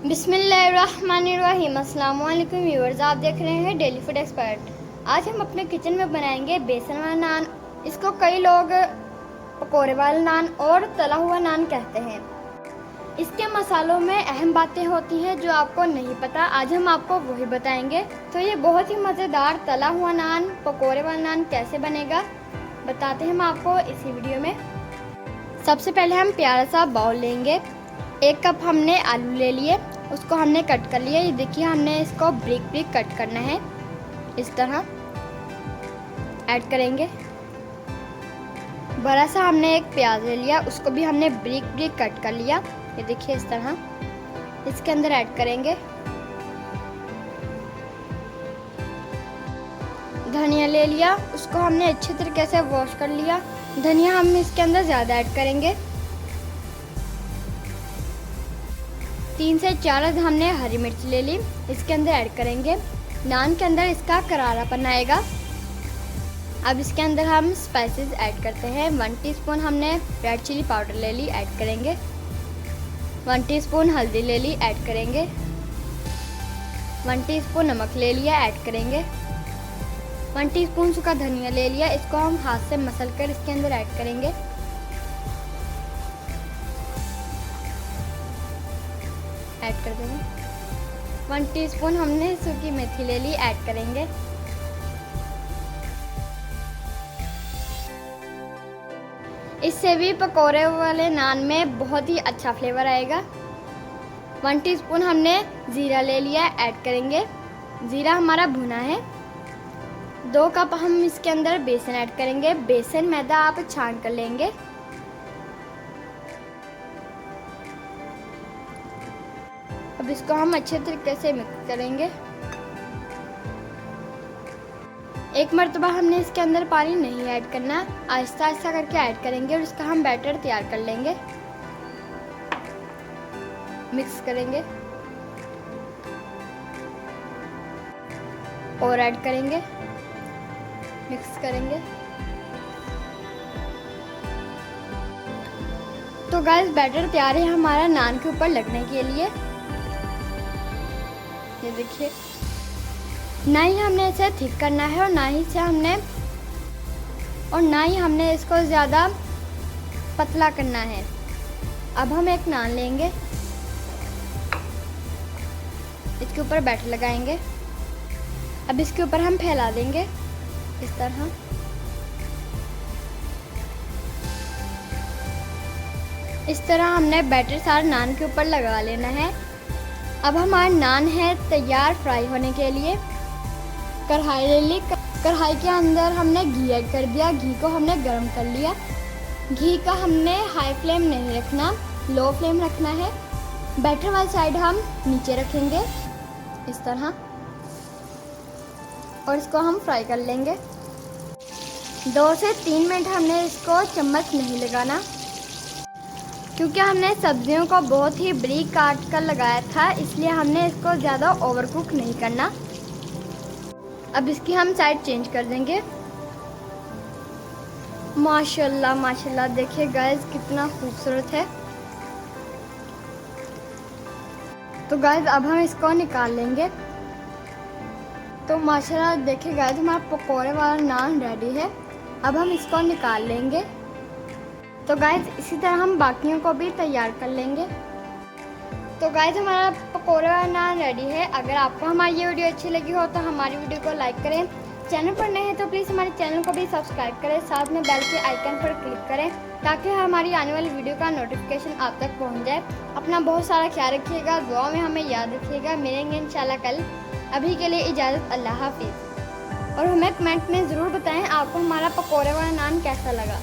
बिस्मिल्लाहिर्रहमानिर्रहीम। अस्सलाम वालेकुम व्यूअर्स, आप देख रहे हैं डेली फूड एक्सपर्ट। आज हम अपने किचन में बनाएंगे बेसन वाला नान। इसको कई लोग पकोड़े वाला नान और तला हुआ नान कहते हैं। इसके मसालों में अहम बातें होती हैं जो आपको नहीं पता, आज हम आपको वही बताएंगे। तो ये बहुत ही मज़ेदार तला हुआ नान, पकोड़े वाला नान कैसे बनेगा बताते हैं हम आपको इसी वीडियो में। सबसे पहले हम प्यारा सा बाउल लेंगे। 1 कप हमने आलू ले लिए, उसको हमने कट कर लिया। ये देखिए, हमने इसको ब्रिक ब्रिक कट करना है, इस तरह ऐड करेंगे। बड़ा सा हमने एक प्याज ले लिया, उसको भी हमने ब्रिक ब्रिक कट कर लिया। ये देखिए इस तरह इसके अंदर ऐड करेंगे। धनिया ले लिया, उसको हमने अच्छे तरीके से वॉश कर लिया। धनिया हम इसके अंदर ज़्यादा ऐड करेंगे। 3 से 4 हमने हरी मिर्च ले ली, इसके अंदर ऐड करेंगे। नान के अंदर इसका करारापन आएगा। अब इसके अंदर हम स्पाइसेस ऐड करते हैं। 1 टीस्पून हमने रेड चिली पाउडर ले ली, ऐड करेंगे। 1 टीस्पून हल्दी ले ली, ऐड करेंगे। 1 टीस्पून नमक ले लिया, ऐड करेंगे। 1 टीस्पून सूखा धनिया ले लिया, इसको हम हाथ से मसल कर इसके अंदर ऐड करेंगे। ऐड कर देंगे। 1 टीस्पून हमने सूखी मेथी ले ली, ऐड करेंगे। इससे भी पकोड़े वाले नान में बहुत ही अच्छा फ्लेवर आएगा। 1 टीस्पून हमने जीरा ले लिया, ऐड करेंगे। जीरा हमारा भुना है। 2 कप हम इसके अंदर बेसन ऐड करेंगे। बेसन मैदा आप छान कर लेंगे। अब इसको हम अच्छे तरीके से मिक्स करेंगे। 1 मरतबा हमने इसके अंदर पानी नहीं ऐड करना, आहिस्ता आहिस्ता करके ऐड करेंगे और इसका हम बैटर तैयार कर लेंगे। मिक्स करेंगे और ऐड करेंगे, मिक्स करेंगे। तो गाइस, बैटर तैयार है हमारा नान के ऊपर लगने के लिए। ये देखिए, ना ही हमने इसे थिक करना है और ना ही हमने इसको ज़्यादा पतला करना है। अब हम एक नान लेंगे, इसके ऊपर बैटर लगाएंगे। अब इसके ऊपर हम फैला देंगे इस तरह। इस तरह हमने बैटर सारा नान के ऊपर लगा लेना है। अब हमारा नान है तैयार फ्राई होने के लिए। कढ़ाई ले ली, कढ़ाई के अंदर हमने घी ऐड कर दिया। घी को हमने गर्म कर लिया। घी का हमने हाई फ्लेम नहीं रखना, लो फ्लेम रखना है। बैटर वाली साइड हम नीचे रखेंगे इस तरह और इसको हम फ्राई कर लेंगे। 2 से 3 मिनट हमने इसको चम्मच नहीं लगाना, क्योंकि हमने सब्जियों को बहुत ही बारीक काट कर लगाया था, इसलिए हमने इसको ज़्यादा ओवरकुक नहीं करना। अब इसकी हम साइड चेंज कर देंगे। माशाल्लाह माशाल्लाह, देखिए गाइस कितना खूबसूरत है। तो गाइस, अब हम इसको निकाल लेंगे। तो माशाल्लाह देखिए गाइस, हमारा पकोड़े वाला नान रेडी है। अब हम इसको निकाल लेंगे। तो गाइस, इसी तरह हम बाकियों को भी तैयार कर लेंगे। तो गाइस, हमारा पकोड़े वाला नान रेडी है। अगर आपको हमारी ये वीडियो अच्छी लगी हो तो हमारी वीडियो को लाइक करें। चैनल पर नए हैं तो प्लीज़ हमारे चैनल को भी सब्सक्राइब करें। साथ में बेल के आइकन पर क्लिक करें ताकि हमारी आने वाली वीडियो का नोटिफिकेशन आप तक पहुंच जाए। अपना बहुत सारा ख्याल रखिएगा, दुआ में हमें याद रखिएगा। मिलेंगे इंशाल्लाह कल। अभी के लिए इजाज़त, अल्लाह हाफिज़। और हमें कमेंट में ज़रूर बताएँ आपको हमारा पकोड़े वाला नान कैसा लगा।